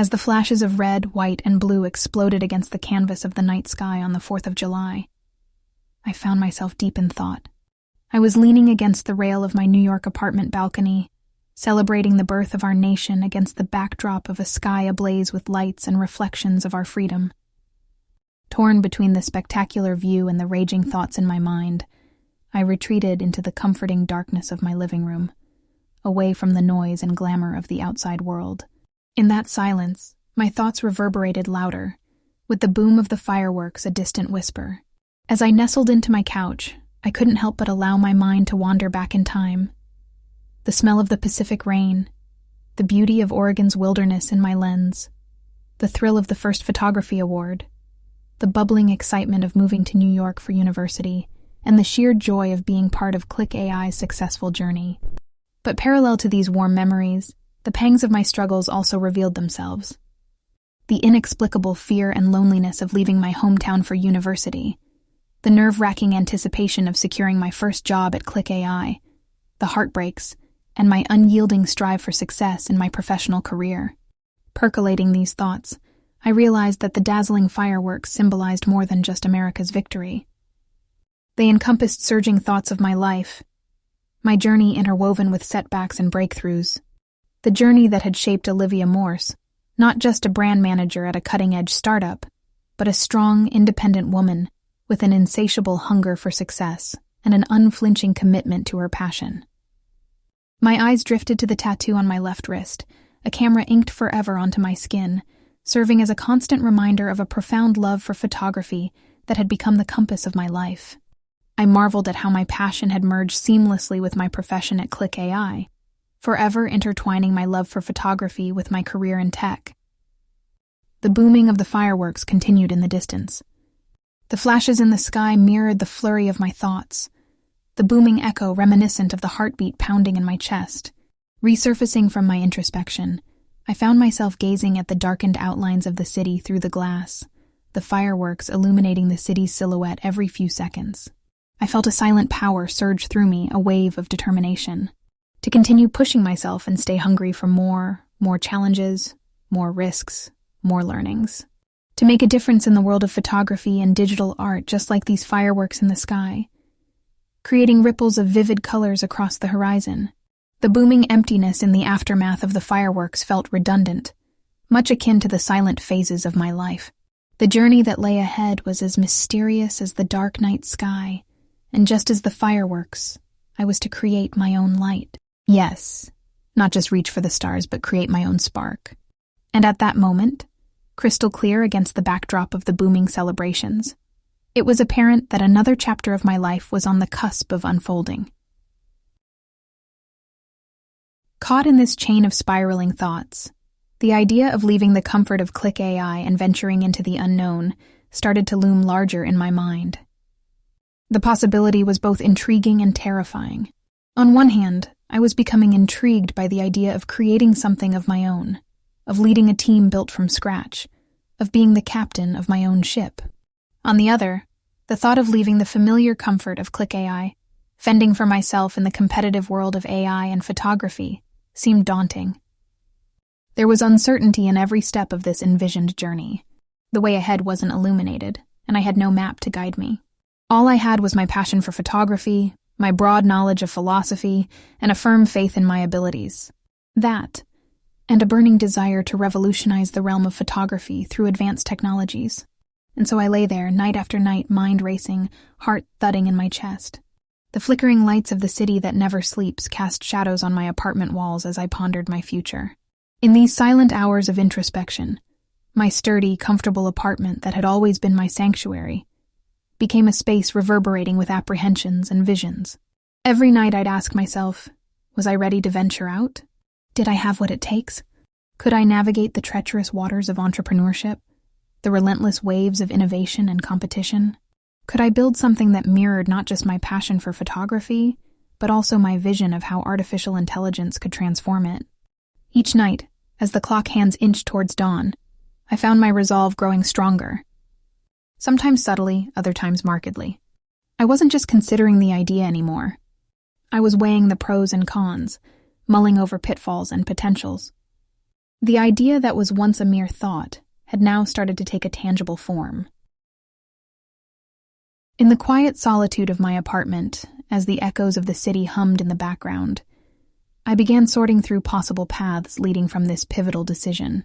As the flashes of red, white, and blue exploded against the canvas of the night sky on the 4th of July, I found myself deep in thought. I was leaning against the rail of my New York apartment balcony, celebrating the birth of our nation against the backdrop of a sky ablaze with lights and reflections of our freedom. Torn between the spectacular view and the raging thoughts in my mind, I retreated into the comforting darkness of my living room, away from the noise and glamour of the outside world. In that silence, my thoughts reverberated louder, with the boom of the fireworks a distant whisper. As I nestled into my couch, I couldn't help but allow my mind to wander back in time. The smell of the Pacific rain, the beauty of Oregon's wilderness in my lens, the thrill of the first photography award, the bubbling excitement of moving to New York for university, and the sheer joy of being part of Click AI's successful journey. But parallel to these warm memories, the pangs of my struggles also revealed themselves. The inexplicable fear and loneliness of leaving my hometown for university, the nerve-wracking anticipation of securing my first job at Click AI, the heartbreaks, and my unyielding strive for success in my professional career. Percolating these thoughts, I realized that the dazzling fireworks symbolized more than just America's victory. They encompassed surging thoughts of my life, my journey interwoven with setbacks and breakthroughs, the journey that had shaped Olivia Morse, not just a brand manager at a cutting-edge startup, but a strong, independent woman with an insatiable hunger for success and an unflinching commitment to her passion. My eyes drifted to the tattoo on my left wrist, a camera inked forever onto my skin, serving as a constant reminder of a profound love for photography that had become the compass of my life. I marveled at how my passion had merged seamlessly with my profession at Click AI, forever intertwining my love for photography with my career in tech. The booming of the fireworks continued in the distance. The flashes in the sky mirrored the flurry of my thoughts, the booming echo reminiscent of the heartbeat pounding in my chest. Resurfacing from my introspection, I found myself gazing at the darkened outlines of the city through the glass, the fireworks illuminating the city's silhouette every few seconds. I felt a silent power surge through me, a wave of determination. To continue pushing myself and stay hungry for more challenges, more risks, more learnings. To make a difference in the world of photography and digital art just like these fireworks in the sky, creating ripples of vivid colors across the horizon. The booming emptiness in the aftermath of the fireworks felt redundant, much akin to the silent phases of my life. The journey that lay ahead was as mysterious as the dark night sky, and just as the fireworks, I was to create my own light. Yes, not just reach for the stars, but create my own spark. And at that moment, crystal clear against the backdrop of the booming celebrations, it was apparent that another chapter of my life was on the cusp of unfolding. Caught in this chain of spiraling thoughts, the idea of leaving the comfort of Click AI and venturing into the unknown started to loom larger in my mind. The possibility was both intriguing and terrifying. On one hand, I was becoming intrigued by the idea of creating something of my own, of leading a team built from scratch, of being the captain of my own ship. On the other, the thought of leaving the familiar comfort of Click AI, fending for myself in the competitive world of AI and photography, seemed daunting. There was uncertainty in every step of this envisioned journey. The way ahead wasn't illuminated, and I had no map to guide me. All I had was my passion for photography, my broad knowledge of philosophy, and a firm faith in my abilities. That, and a burning desire to revolutionize the realm of photography through advanced technologies. And so I lay there, night after night, mind racing, heart thudding in my chest. The flickering lights of the city that never sleeps cast shadows on my apartment walls as I pondered my future. In these silent hours of introspection, my sturdy, comfortable apartment that had always been my sanctuary became a space reverberating with apprehensions and visions. Every night I'd ask myself, was I ready to venture out? Did I have what it takes? Could I navigate the treacherous waters of entrepreneurship, the relentless waves of innovation and competition? Could I build something that mirrored not just my passion for photography, but also my vision of how artificial intelligence could transform it? Each night, as the clock hands inched towards dawn, I found my resolve growing stronger. Sometimes subtly, other times markedly. I wasn't just considering the idea anymore. I was weighing the pros and cons, mulling over pitfalls and potentials. The idea that was once a mere thought had now started to take a tangible form. In the quiet solitude of my apartment, as the echoes of the city hummed in the background, I began sorting through possible paths leading from this pivotal decision.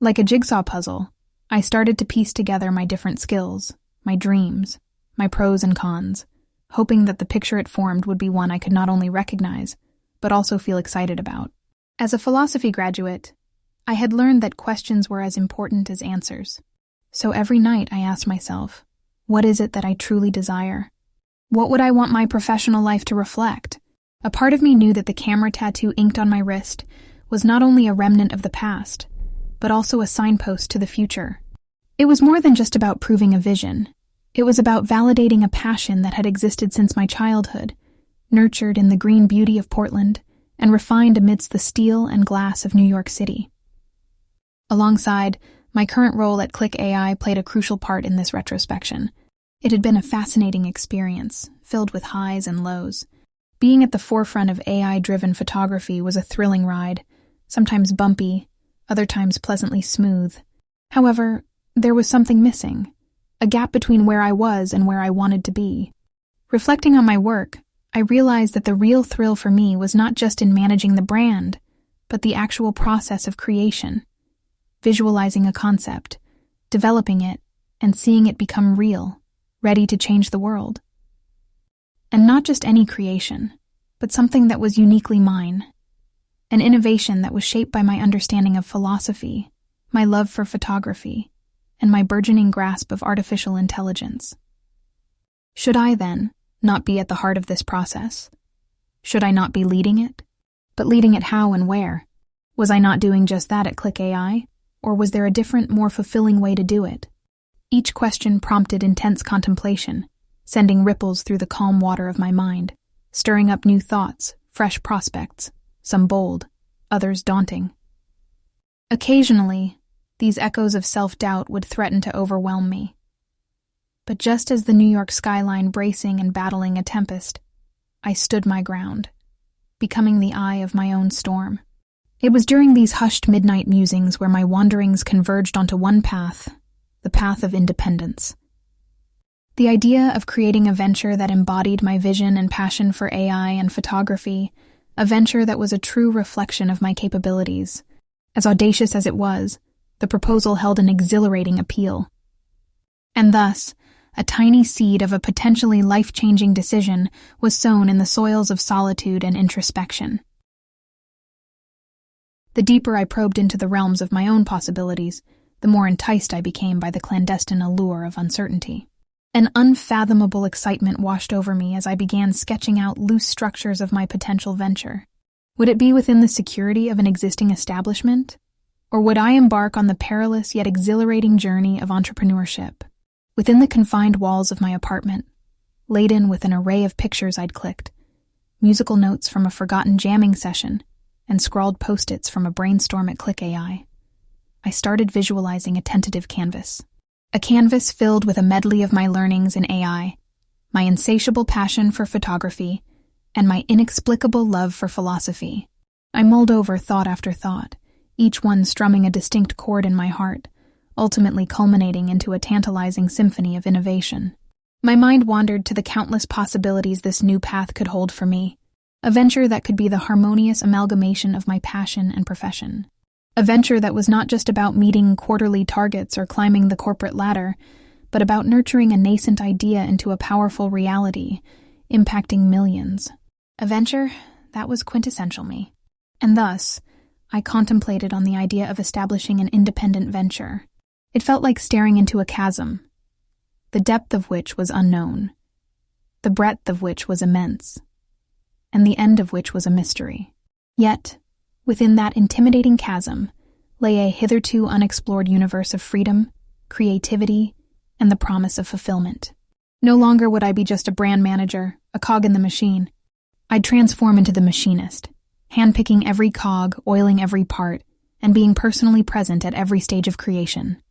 Like a jigsaw puzzle, I started to piece together my different skills, my dreams, my pros and cons, hoping that the picture it formed would be one I could not only recognize, but also feel excited about. As a philosophy graduate, I had learned that questions were as important as answers. So every night I asked myself, what is it that I truly desire? What would I want my professional life to reflect? A part of me knew that the camera tattoo inked on my wrist was not only a remnant of the past, but also a signpost to the future. It was more than just about proving a vision. It was about validating a passion that had existed since my childhood, nurtured in the green beauty of Portland and refined amidst the steel and glass of New York City. Alongside, my current role at Click AI played a crucial part in this retrospection. It had been a fascinating experience, filled with highs and lows. Being at the forefront of AI-driven photography was a thrilling ride, sometimes bumpy, other times pleasantly smooth. However, there was something missing, a gap between where I was and where I wanted to be. Reflecting on my work, I realized that the real thrill for me was not just in managing the brand, but the actual process of creation. Visualizing a concept, developing it, and seeing it become real, ready to change the world. And not just any creation, but something that was uniquely mine. An innovation that was shaped by my understanding of philosophy, my love for photography, and my burgeoning grasp of artificial intelligence. Should I, then, not be at the heart of this process? Should I not be leading it? But leading it how and where? Was I not doing just that at Click AI? Or was there a different, more fulfilling way to do it? Each question prompted intense contemplation, sending ripples through the calm water of my mind, stirring up new thoughts, fresh prospects, some bold, others daunting. Occasionally, these echoes of self-doubt would threaten to overwhelm me. But just as the New York skyline bracing and battling a tempest, I stood my ground, becoming the eye of my own storm. It was during these hushed midnight musings where my wanderings converged onto one path, the path of independence. The idea of creating a venture that embodied my vision and passion for AI and photography, a venture that was a true reflection of my capabilities. As audacious as it was, the proposal held an exhilarating appeal. And thus, a tiny seed of a potentially life-changing decision was sown in the soils of solitude and introspection. The deeper I probed into the realms of my own possibilities, the more enticed I became by the clandestine allure of uncertainty. An unfathomable excitement washed over me as I began sketching out loose structures of my potential venture. Would it be within the security of an existing establishment? Or would I embark on the perilous yet exhilarating journey of entrepreneurship? Within the confined walls of my apartment, laden with an array of pictures I'd clicked, musical notes from a forgotten jamming session, and scrawled post-its from a brainstorm at Click AI, I started visualizing a tentative canvas. A canvas filled with a medley of my learnings in AI, my insatiable passion for photography, and my inexplicable love for philosophy. I mulled over thought after thought, each one strumming a distinct chord in my heart, ultimately culminating into a tantalizing symphony of innovation. My mind wandered to the countless possibilities this new path could hold for me, a venture that could be the harmonious amalgamation of my passion and profession. A venture that was not just about meeting quarterly targets or climbing the corporate ladder, but about nurturing a nascent idea into a powerful reality, impacting millions. A venture that was quintessential me. And thus, I contemplated on the idea of establishing an independent venture. It felt like staring into a chasm, the depth of which was unknown, the breadth of which was immense, and the end of which was a mystery. Yet, within that intimidating chasm lay a hitherto unexplored universe of freedom, creativity, and the promise of fulfillment. No longer would I be just a brand manager, a cog in the machine. I'd transform into the machinist, handpicking every cog, oiling every part, and being personally present at every stage of creation.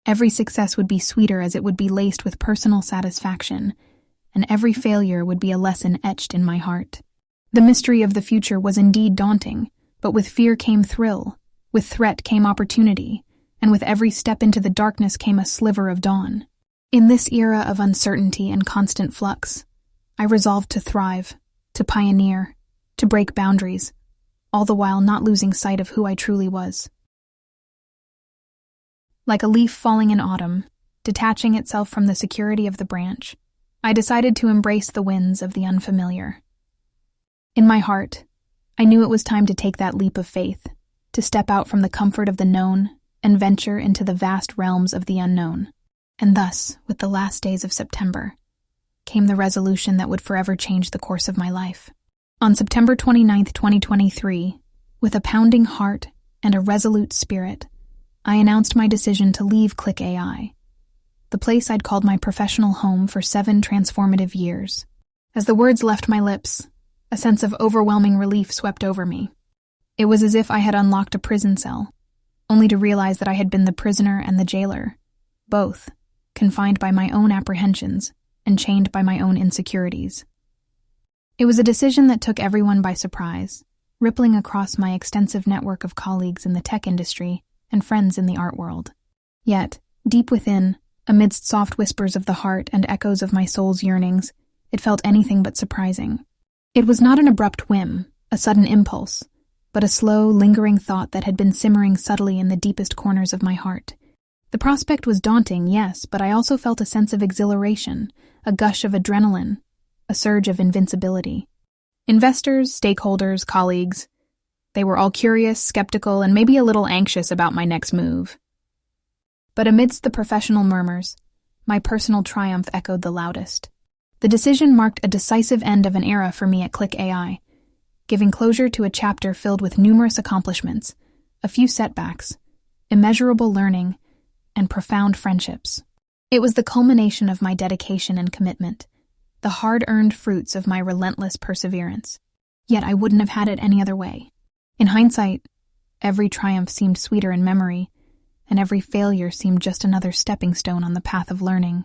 Every success would be sweeter as it would be laced with personal satisfaction, and every failure would be a lesson etched in my heart. The mystery of the future was indeed daunting, but with fear came thrill, With threat came opportunity, and with every step into the darkness came a sliver of dawn. In this era of uncertainty and constant flux, I resolved to thrive, to pioneer, to break boundaries, all the while not losing sight of who I truly was. Like a leaf falling in autumn, detaching itself from the security of the branch, I decided to embrace the winds of the unfamiliar. In my heart, I knew it was time to take that leap of faith, to step out from the comfort of the known and venture into the vast realms of the unknown. And thus, with the last days of September, came the resolution that would forever change the course of my life. On September 29th, 2023, with a pounding heart and a resolute spirit, I announced my decision to leave Click AI, the place I'd called my professional home for 7 transformative years. As the words left my lips, a sense of overwhelming relief swept over me. It was as if I had unlocked a prison cell, only to realize that I had been the prisoner and the jailer, both confined by my own apprehensions and chained by my own insecurities. It was a decision that took everyone by surprise, rippling across my extensive network of colleagues in the tech industry and friends in the art world. Yet, deep within, amidst soft whispers of the heart and echoes of my soul's yearnings, it felt anything but surprising. It was not an abrupt whim, a sudden impulse, but a slow, lingering thought that had been simmering subtly in the deepest corners of my heart. The prospect was daunting, yes, but I also felt a sense of exhilaration, a gush of adrenaline, a surge of invincibility. Investors, stakeholders, colleagues, they were all curious, skeptical, and maybe a little anxious about my next move. But amidst the professional murmurs, my personal triumph echoed the loudest. The decision marked a decisive end of an era for me at Click AI, giving closure to a chapter filled with numerous accomplishments, a few setbacks, immeasurable learning, and profound friendships. It was the culmination of my dedication and commitment, the hard-earned fruits of my relentless perseverance. Yet I wouldn't have had it any other way. In hindsight, every triumph seemed sweeter in memory, and every failure seemed just another stepping stone on the path of learning.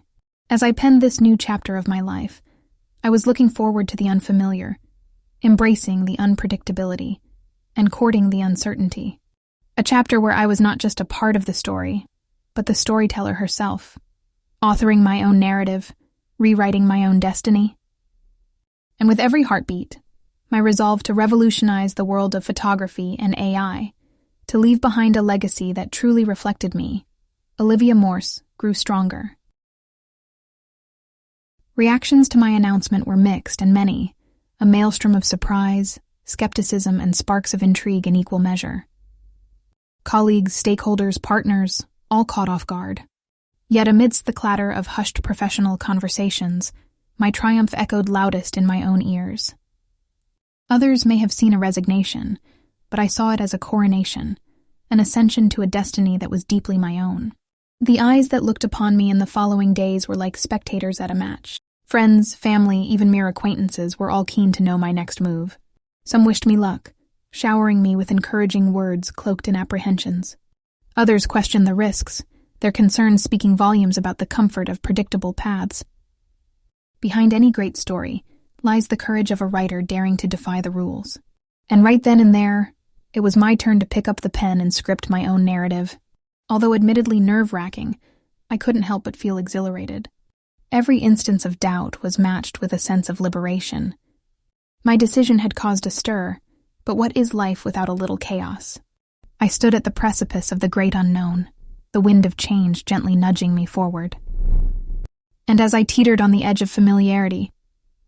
As I penned this new chapter of my life, I was looking forward to the unfamiliar, embracing the unpredictability, and courting the uncertainty. A chapter where I was not just a part of the story, but the storyteller herself, authoring my own narrative, rewriting my own destiny. And with every heartbeat, my resolve to revolutionize the world of photography and AI, to leave behind a legacy that truly reflected me, Olivia Morse, grew stronger. Reactions to my announcement were mixed and many, a maelstrom of surprise, skepticism, and sparks of intrigue in equal measure. Colleagues, stakeholders, partners, all caught off guard. Yet amidst the clatter of hushed professional conversations, my triumph echoed loudest in my own ears. Others may have seen a resignation, but I saw it as a coronation, an ascension to a destiny that was deeply my own. The eyes that looked upon me in the following days were like spectators at a match. Friends, family, even mere acquaintances were all keen to know my next move. Some wished me luck, showering me with encouraging words cloaked in apprehensions. Others questioned the risks, their concerns speaking volumes about the comfort of predictable paths. Behind any great story lies the courage of a writer daring to defy the rules. And right then and there, it was my turn to pick up the pen and script my own narrative. Although admittedly nerve-wracking, I couldn't help but feel exhilarated. Every instance of doubt was matched with a sense of liberation. My decision had caused a stir, but what is life without a little chaos? I stood at the precipice of the great unknown, the wind of change gently nudging me forward. And as I teetered on the edge of familiarity,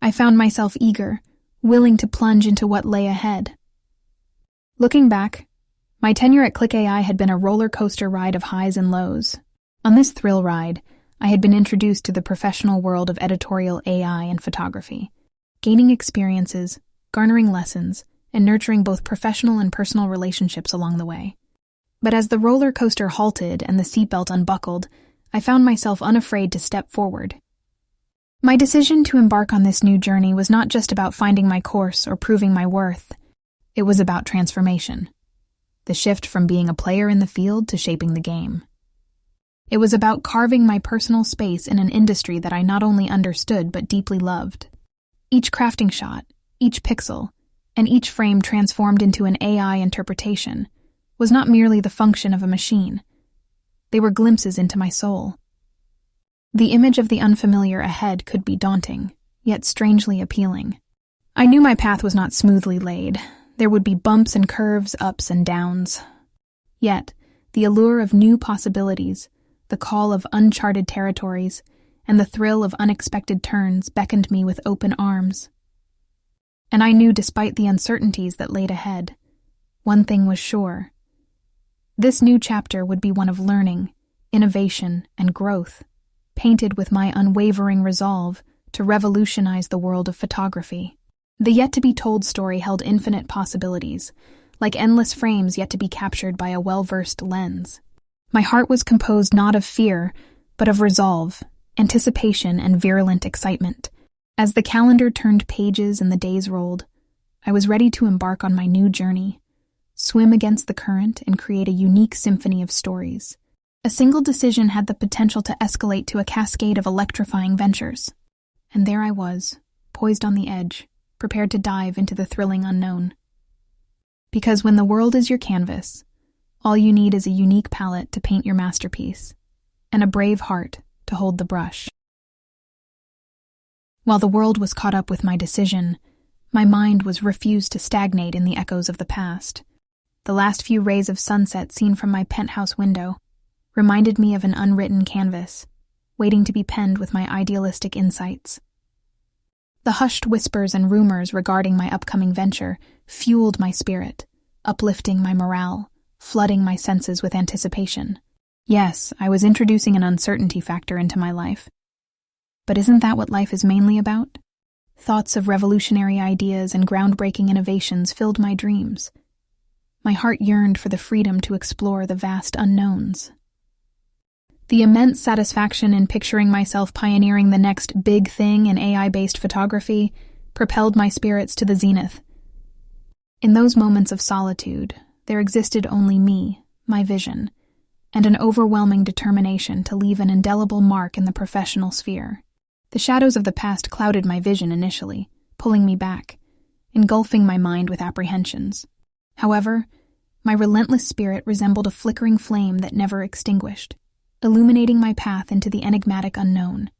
I found myself eager, willing to plunge into what lay ahead. Looking back, my tenure at Click AI had been a roller coaster ride of highs and lows. On this thrill ride, I had been introduced to the professional world of editorial AI and photography, gaining experiences, garnering lessons, and nurturing both professional and personal relationships along the way. But as the roller coaster halted and the seatbelt unbuckled, I found myself unafraid to step forward. My decision to embark on this new journey was not just about finding my course or proving my worth. It was about transformation. The shift from being a player in the field to shaping the game. It was about carving my personal space in an industry that I not only understood but deeply loved. Each crafting shot, each pixel, and each frame transformed into an AI interpretation, was not merely the function of a machine. They were glimpses into my soul. The image of the unfamiliar ahead could be daunting, yet strangely appealing. I knew my path was not smoothly laid. There would be bumps and curves, ups and downs. Yet, the allure of new possibilities, the call of uncharted territories, and the thrill of unexpected turns beckoned me with open arms. And I knew, despite the uncertainties that laid ahead, one thing was sure. This new chapter would be one of learning, innovation, and growth, painted with my unwavering resolve to revolutionize the world of photography. The yet-to-be-told story held infinite possibilities, like endless frames yet to be captured by a well-versed lens. My heart was composed not of fear, but of resolve, anticipation, and virulent excitement. As the calendar turned pages and the days rolled, I was ready to embark on my new journey, swim against the current, and create a unique symphony of stories. A single decision had the potential to escalate to a cascade of electrifying ventures. And there I was, poised on the edge, prepared to dive into the thrilling unknown. Because when the world is your canvas, all you need is a unique palette to paint your masterpiece, and a brave heart to hold the brush. While the world was caught up with my decision, my mind was refused to stagnate in the echoes of the past. The last few rays of sunset seen from my penthouse window reminded me of an unwritten canvas, waiting to be penned with my idealistic insights. The hushed whispers and rumors regarding my upcoming venture fueled my spirit, uplifting my morale, flooding my senses with anticipation. Yes, I was introducing an uncertainty factor into my life. But isn't that what life is mainly about? Thoughts of revolutionary ideas and groundbreaking innovations filled my dreams. My heart yearned for the freedom to explore the vast unknowns. The immense satisfaction in picturing myself pioneering the next big thing in AI-based photography propelled my spirits to the zenith. In those moments of solitude, there existed only me, my vision, and an overwhelming determination to leave an indelible mark in the professional sphere. The shadows of the past clouded my vision initially, pulling me back, engulfing my mind with apprehensions. However, my relentless spirit resembled a flickering flame that never extinguished, illuminating my path into the enigmatic unknown.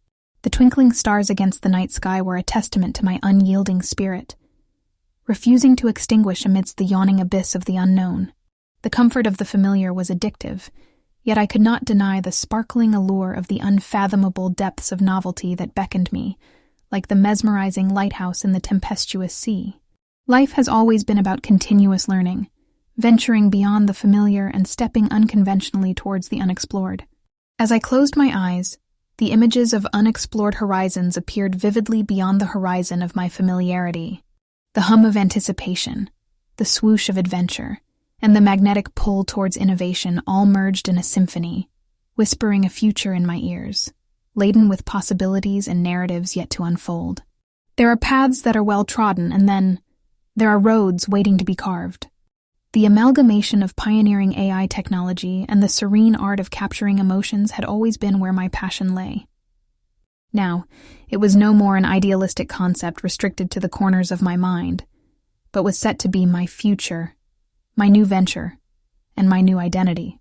The twinkling stars against the night sky were a testament to my unyielding spirit, refusing to extinguish amidst the yawning abyss of the unknown. The comfort of the familiar was addictive, yet I could not deny the sparkling allure of the unfathomable depths of novelty that beckoned me, like the mesmerizing lighthouse in the tempestuous sea. Life has always been about continuous learning, venturing beyond the familiar and stepping unconventionally towards the unexplored. As I closed my eyes, the images of unexplored horizons appeared vividly beyond the horizon of my familiarity. The hum of anticipation, the swoosh of adventure, and the magnetic pull towards innovation all merged in a symphony, whispering a future in my ears, laden with possibilities and narratives yet to unfold. There are paths that are well trodden, and then there are roads waiting to be carved. The amalgamation of pioneering AI technology and the serene art of capturing emotions had always been where my passion lay. Now, it was no more an idealistic concept restricted to the corners of my mind, but was set to be my future, my new venture, and my new identity.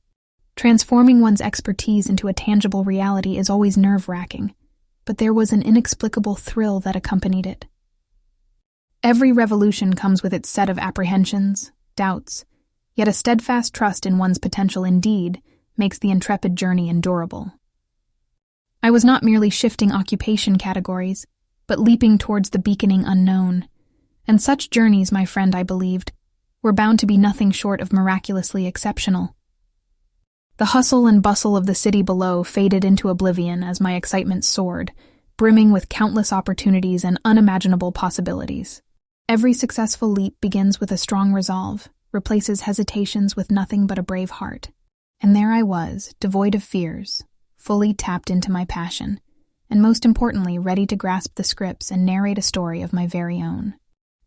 Transforming one's expertise into a tangible reality is always nerve-wracking, but there was an inexplicable thrill that accompanied it. Every revolution comes with its set of apprehensions, doubts, yet a steadfast trust in one's potential indeed makes the intrepid journey endurable. I was not merely shifting occupation categories, but leaping towards the beaconing unknown, and such journeys, my friend, I believed, were bound to be nothing short of miraculously exceptional. The hustle and bustle of the city below faded into oblivion as my excitement soared, brimming with countless opportunities and unimaginable possibilities. Every successful leap begins with a strong resolve, replaces hesitations with nothing but a brave heart. And there I was, devoid of fears, fully tapped into my passion, and most importantly, ready to grasp the scripts and narrate a story of my very own.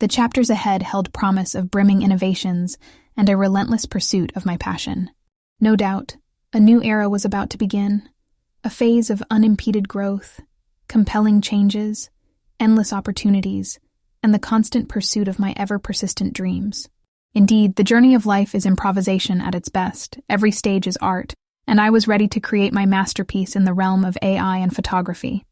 The chapters ahead held promise of brimming innovations and a relentless pursuit of my passion. No doubt, a new era was about to begin, a phase of unimpeded growth, compelling changes, endless opportunities, and the constant pursuit of my ever-persistent dreams. Indeed, the journey of life is improvisation at its best. Every stage is art, and I was ready to create my masterpiece in the realm of AI and photography.